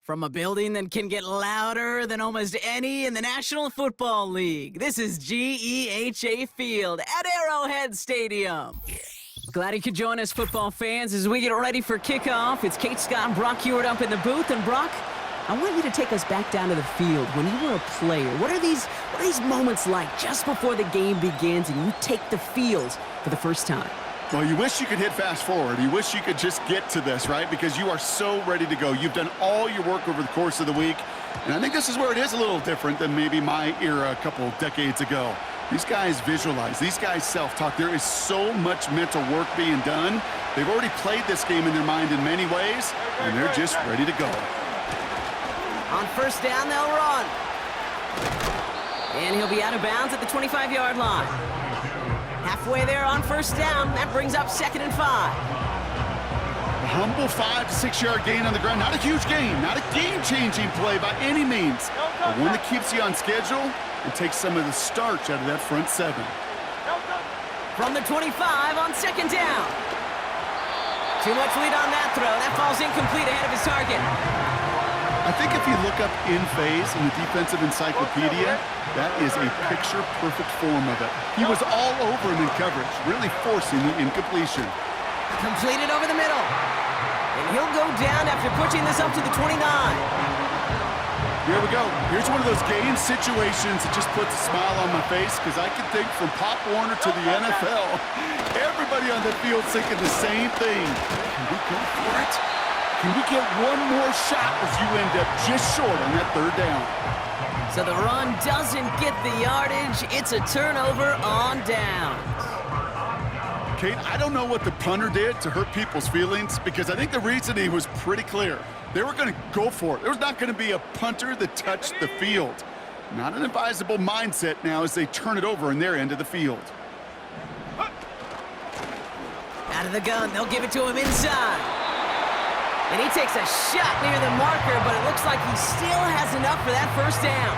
From a building that can get louder than almost any in the National Football League, this is GEHA Field at Arrowhead Stadium. Glad you could join us, football fans, as we get ready for kickoff. It's Kate Scott and Brock Hewitt up in the booth. And Brock, I want you to take us back down to the field. When you were a player, what are these moments like just before the game begins and you take the field for the first time? Well, you wish you could hit fast forward. You wish you could just get to this, right? Because you are so ready to go. You've done all your work over the course of the week. And I think this is where it is a little different than maybe my era a couple decades ago. These guys visualize. These guys self-talk. There is so much mental work being done. They've already played this game in their mind in many ways, and they're just ready to go. On first down, they'll run. And he'll be out of bounds at the 25-yard line. Halfway there on first down. That brings up 2nd and 5. A humble 5 to 6 yard gain on the ground. Not a huge gain. Not a game-changing play by any means. But one that keeps you on schedule and takes some of the starch out of that front 7. From the 25 on 2nd down. Too much lead on that throw. That falls incomplete ahead of his target. I think if you look up in phase in the defensive encyclopedia, that is a picture-perfect form of it. He was all over him in coverage, really forcing the incompletion. Completed over the middle. And he'll go down after pushing this up to the 29. Here we go. Here's one of those game situations that just puts a smile on my face, because I can think from Pop Warner to the NFL, everybody on the field thinking the same thing. Can we go for it? Can we get one more shot as you end up just short on that 3rd down? So the run doesn't get the yardage. It's a turnover on downs. Kate, I don't know what the punter did to hurt people's feelings, because I think the reasoning was pretty clear. They were going to go for it. There was not going to be a punter that touched the field. Not an advisable mindset now as they turn it over in their end of the field. Out of the gun, they'll give it to him inside. And he takes a shot near the marker, but it looks like he still has enough for that first down.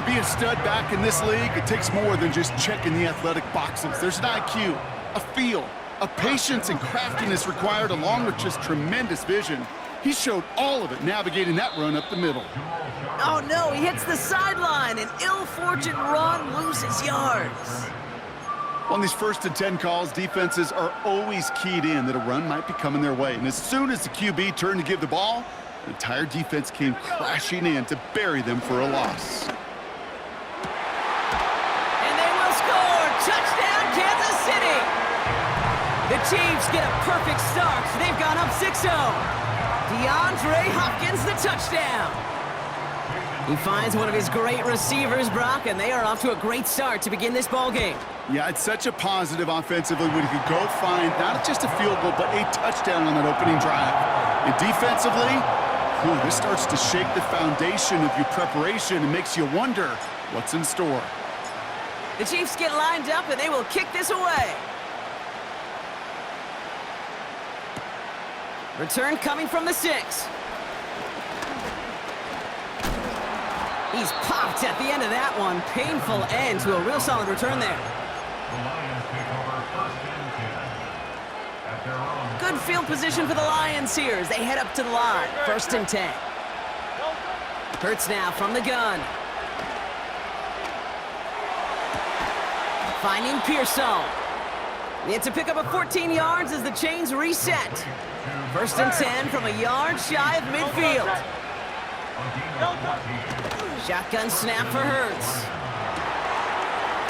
To be a stud back in this league, it takes more than just checking the athletic boxes. There's an IQ, a feel, a patience and craftiness required, along with just tremendous vision. He showed all of it navigating that run up the middle. Oh no, he hits the sideline. An ill-fortunate run, loses yards. On these 1st and 10 calls, defenses are always keyed in that a run might be coming their way. And as soon as the QB turned to give the ball, the entire defense came crashing in to bury them for a loss. And they will score! Touchdown, Kansas City! The Chiefs get a perfect start. They've gone up 6-0. DeAndre Hopkins, the touchdown. He finds one of his great receivers, Brock, and they are off to a great start to begin this ball game. Yeah, it's such a positive offensively when he could go find not just a field goal, but a touchdown on that opening drive. And defensively, this starts to shake the foundation of your preparation and makes you wonder what's in store. The Chiefs get lined up, and they will kick this away. Return coming from the 6. He's popped at the end of that one. Painful end to a real solid return there. Good field position for the Lions here as they head up to the line. 1st and 10. Hurts now from the gun. Finding Pearson. It's a pickup of 14 yards as the chains reset. 1st and 10 from a yard shy of midfield. Shotgun snap for Hurts.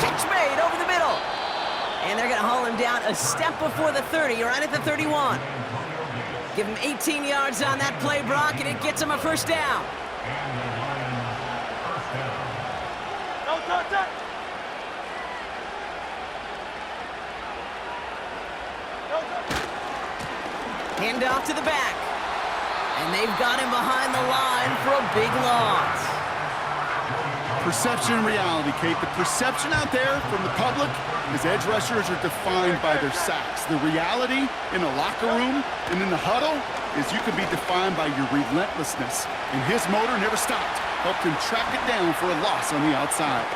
Catch made over the middle. And they're going to haul him down a step before the 30, right at the 31. Give him 18 yards on that play, Brock, and it gets him a 1st down. Hand off to the back. And they've got him behind the line for a big loss. Perception and reality, Kate. The perception out there from the public is edge rushers are defined by their sacks. The reality in a locker room and in the huddle is you can be defined by your relentlessness. And his motor never stopped. Helped him track it down for a loss on the outside.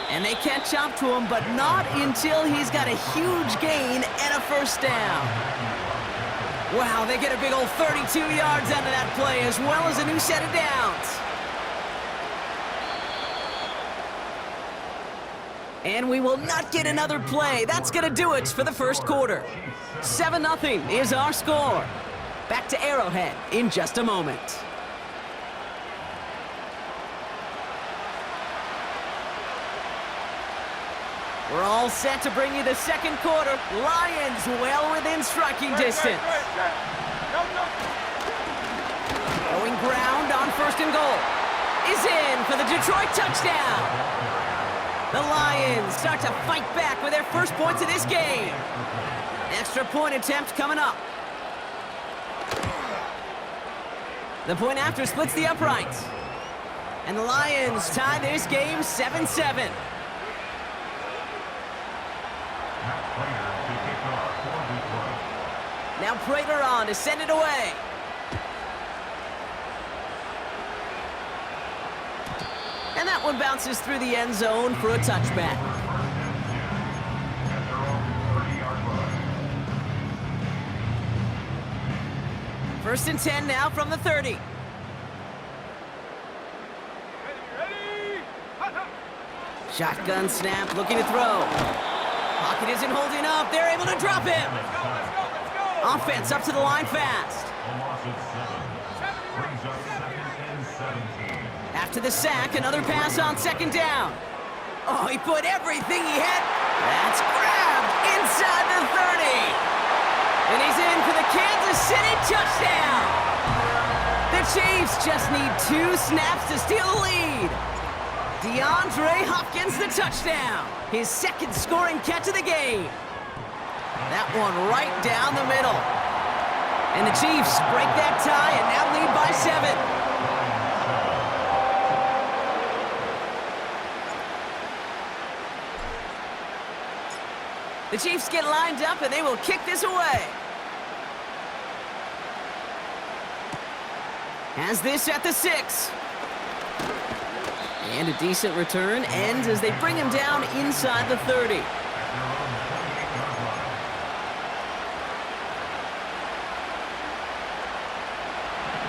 And they catch up to him, but not until he's got a huge gain and a 1st down. Wow, they get a big old 32 yards out of that play, as well as a new set of downs. And we will not get another play. That's going to do it for the first quarter. 7-0 is our score. Back to Arrowhead in just a moment. We're all set to bring you the second quarter. Lions well within striking distance. Going ground on first and goal. Is in for the Detroit touchdown. The Lions start to fight back with their first points of this game. Extra point attempt coming up. The point after splits the uprights. And the Lions tie this game 7-7. Now Prater on to send it away. And that one bounces through the end zone for a touchback. First and 10 now from the 30. Shotgun snap, looking to throw. Pocket isn't holding up. They're able to drop him. Offense up to the line fast. After the sack, another pass on second down. Oh, he put everything he had. That's grabbed inside the 30. And he's in for the Kansas City touchdown. The Chiefs just need 2 snaps to steal the lead. DeAndre Hopkins the touchdown. His second scoring catch of the game. That one right down the middle. And the Chiefs break that tie and now lead by 7. The Chiefs get lined up and they will kick this away. Has this at the 6. And a decent return ends as they bring him down inside the 30.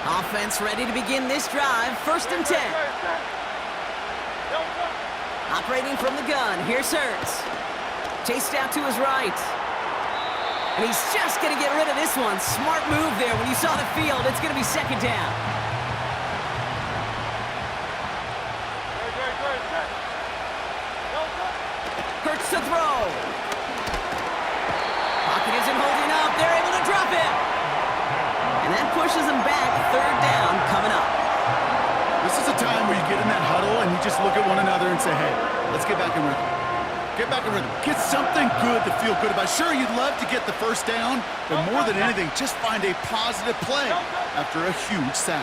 Offense ready to begin this drive. First and 10. Operating from the gun. Here's Hurts. Chased out to his right. And he's just going to get rid of this one. Smart move there. When you saw the field, it's going to be second down. Hurts to throw. Pocket isn't holding up. They're able to drop him. And that pushes him back. Third down coming up. This is a time where you get in that huddle and you just look at one another and say, hey, let's get back in rhythm. Get back in rhythm. Get something good to feel good about. Sure, you'd love to get the first down, but more than anything, just find a positive play after a huge sack.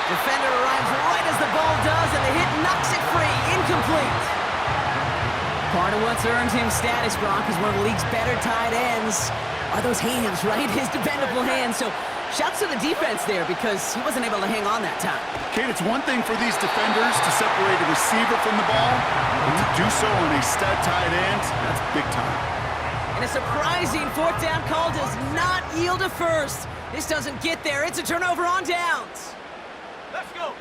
Defender arrives right as the ball does, and the hit knocks it free. Incomplete. Part of what's earned him status, Brock, is one of the league's better tight ends. Are those hands, right? His dependable hands. So shouts to the defense there because he wasn't able to hang on that time. Kate, it's one thing for these defenders to separate a receiver from the ball, but to do so on a stud tight end, that's big time. And a surprising fourth down call does not yield a first. This doesn't get there. It's a turnover on downs. Let's go.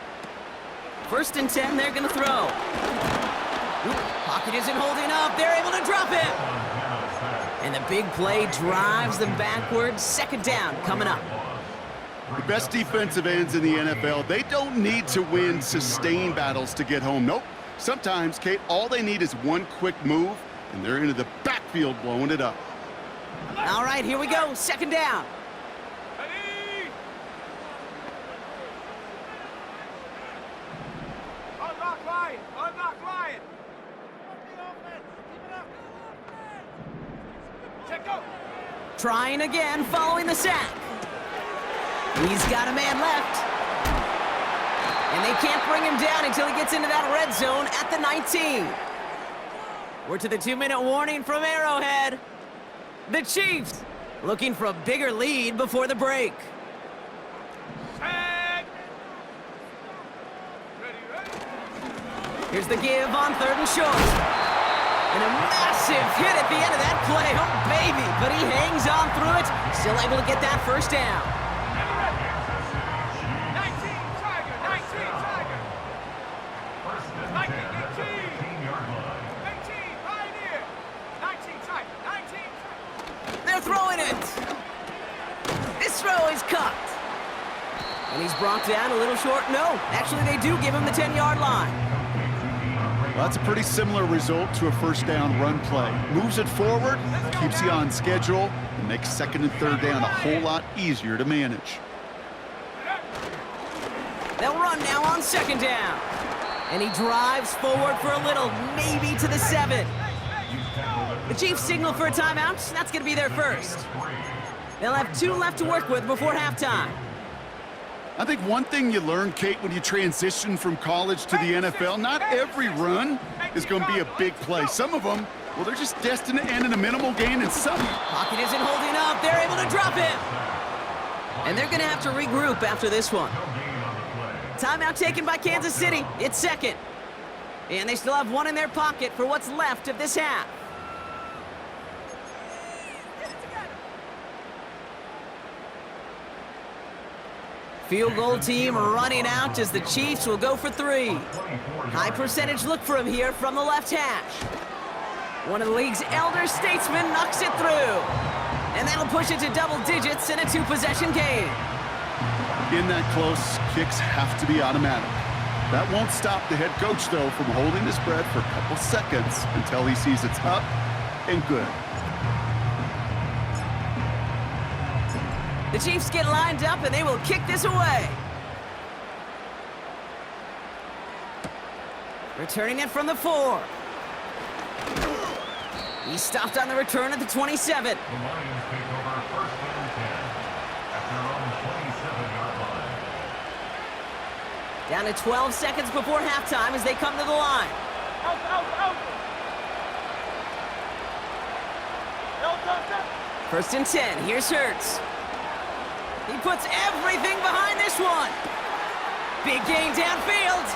First and 10, they're going to throw. Pocket isn't holding up. They're able to drop him. And the big play drives them backwards. Second down coming up. The best defensive ends in the NFL, they don't need to win sustained battles to get home. Nope. Sometimes, Kate, all they need is one quick move, and they're into the backfield blowing it up. All right, here we go. Second down. Ready? Unlock line. Unlock line. Check go. Trying again following the sack. He's got a man left. And they can't bring him down until he gets into that red zone at the 19. We're to the 2-minute warning from Arrowhead. The Chiefs looking for a bigger lead before the break. Set. Ready, ready. Here's the give on third and short. And a massive hit at the end of that play. Oh, baby. But he hangs on through it. Still able to get that first down. 19 Tiger, 19 Tiger. 19, 18 Pioneer. 19 Tiger, 19. They're throwing it. This throw is cut. And he's brought down a little short. No, actually they do give him the 10-yard line. Well, that's a pretty similar result to a first down run play. Moves it forward, keeps you on schedule, and makes second and third down a whole lot easier to manage. They'll run now on second down. And he drives forward for a little, maybe to the 7. The Chiefs signal for a timeout. That's going to be their first. They'll have 2 left to work with before halftime. I think one thing you learn, Kate, when you transition from college to the NFL, not every run is going to be a big play. Some of them, well, they're just destined to end in a minimal gain, and some... Pocket isn't holding up. They're able to drop him. And they're going to have to regroup after this one. Timeout taken by Kansas City. It's second. And they still have 1 in their pocket for what's left of this half. Field goal team running out as the Chiefs will go for 3. High percentage look for him here from the left hash. One of the league's elder statesmen knocks it through. And that'll push it to double digits in a 2-possession game. In that close, kicks have to be automatic. That won't stop the head coach, though, from holding his breath for a couple seconds until he sees it's up and good. The Chiefs get lined up, and they will kick this away. Returning it from the 4. He stopped on the return at the 27. The Lions take over first and 10 at their own 27-yard line. Down to 12 seconds before halftime as they come to the line. Out, out, out. First and 10. Here's Hurts. He puts everything behind this one. Big gain downfield.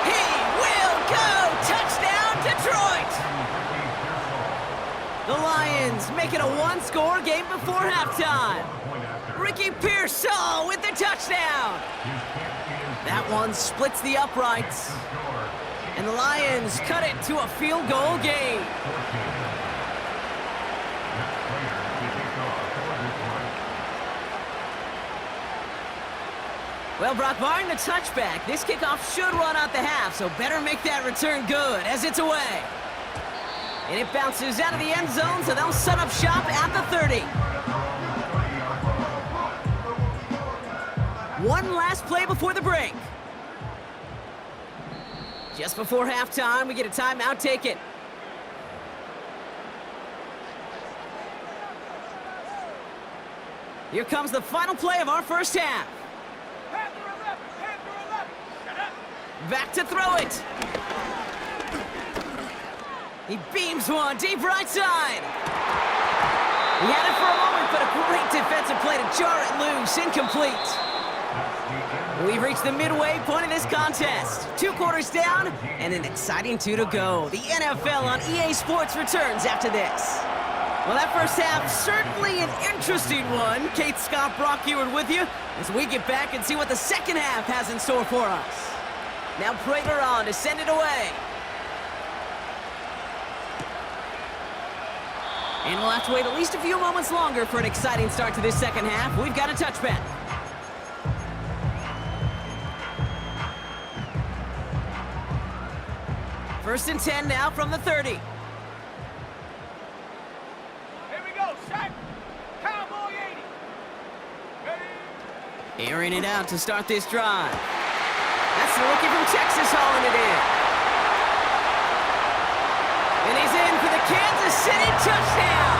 He will go. Touchdown, Detroit. The Lions make it a 1-score game before halftime. Ricky Pearsall with the touchdown. That one splits the uprights. And the Lions cut it to a field goal game. Well, Brock, barring the touchback, this kickoff should run out the half, so better make that return good as it's away. And it bounces out of the end zone, so they'll set up shop at the 30. One last play before the break. Just before halftime, we get a timeout taken. Here comes the final play of our first half. Back to throw it. He beams one deep right side. He had it for a moment, but a great defensive play to jar it loose. Incomplete. We've reached the midway point of this contest. 2 quarters down and an exciting 2 to go. The NFL on EA Sports returns after this. Well, that first half, certainly an interesting one. Kate, Scott, Brock Ewart with you as we get back and see what the second half has in store for us. Now Prater on to send it away. And we'll have to wait at least a few moments longer for an exciting start to this second half. We've got a touchback. First and 10 now from the 30. Here we go, set. Cowboy 80. Ready? Airing it out to start this drive. That's the rookie from Texas hauling it in. And he's in for the Kansas City touchdown.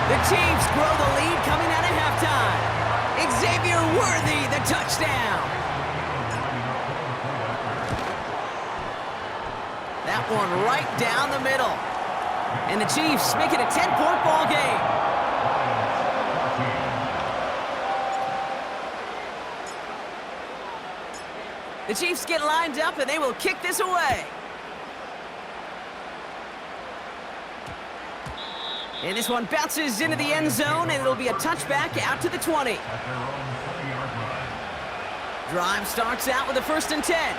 The Chiefs grow the lead coming out of halftime. Xavier Worthy, the touchdown. That one right down the middle. And the Chiefs make it a 10-point ball game. The Chiefs get lined up and they will kick this away. And this one bounces into the end zone, and it'll be a touchback out to the 20. At their own 20-yard line. Drive starts out with a 1st and 10.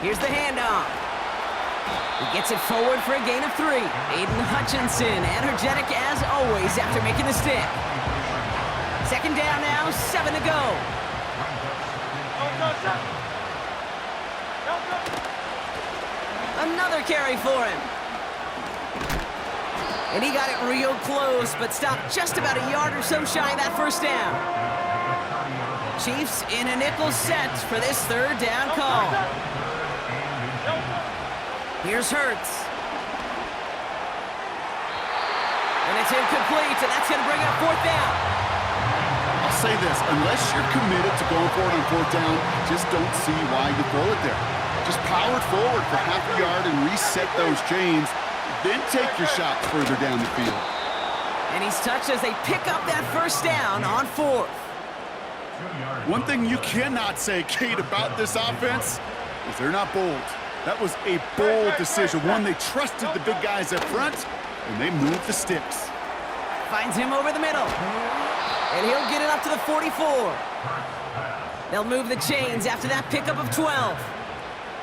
Here's the handoff. He gets it forward for a gain of 3. Aiden Hutchinson, energetic as always after making the stick. 2nd down now, 7 to go. Another carry for him. And he got it real close, but stopped just about a yard or so shy of that 1st down. Chiefs in a nickel set for this 3rd down call. Here's Hurts. And it's incomplete, and that's going to bring up 4th down. I'll say this, unless you're committed to going for it on 4th down, just don't see why you throw it there. Just power it forward for half a yard and reset those chains, then take your shots further down the field. And he's touched as they pick up that 1st down on 4th. One thing you cannot say, Kate, about this offense is they're not bold. That was a bold decision, one they trusted the big guys up front, and they moved the sticks. Finds him over the middle. And he'll get it up to the 44. They'll move the chains after that pickup of 12.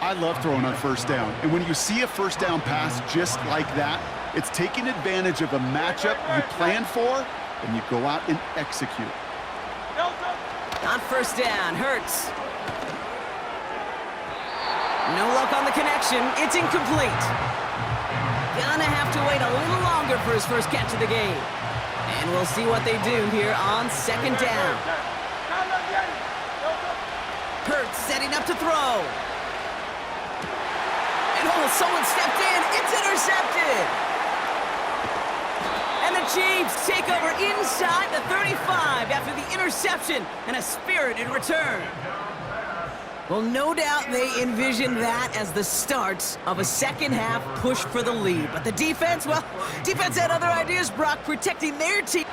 I love throwing on 1st down, and when you see a 1st down pass just like that, it's taking advantage of a matchup you plan for, and you go out and execute. On 1st down, Hurts. No luck on the connection. It's incomplete. Gonna have to wait a little longer for his 1st catch of the game. And we'll see what they do here on 2nd down. Hurts setting up to throw. And someone stepped in. It's intercepted. And the Chiefs take over inside the 35 after the interception and a spirited return. Well, no doubt they envisioned that as the start of a 2nd half push for the lead. But the defense, well, defense had other ideas, Brock, protecting their team.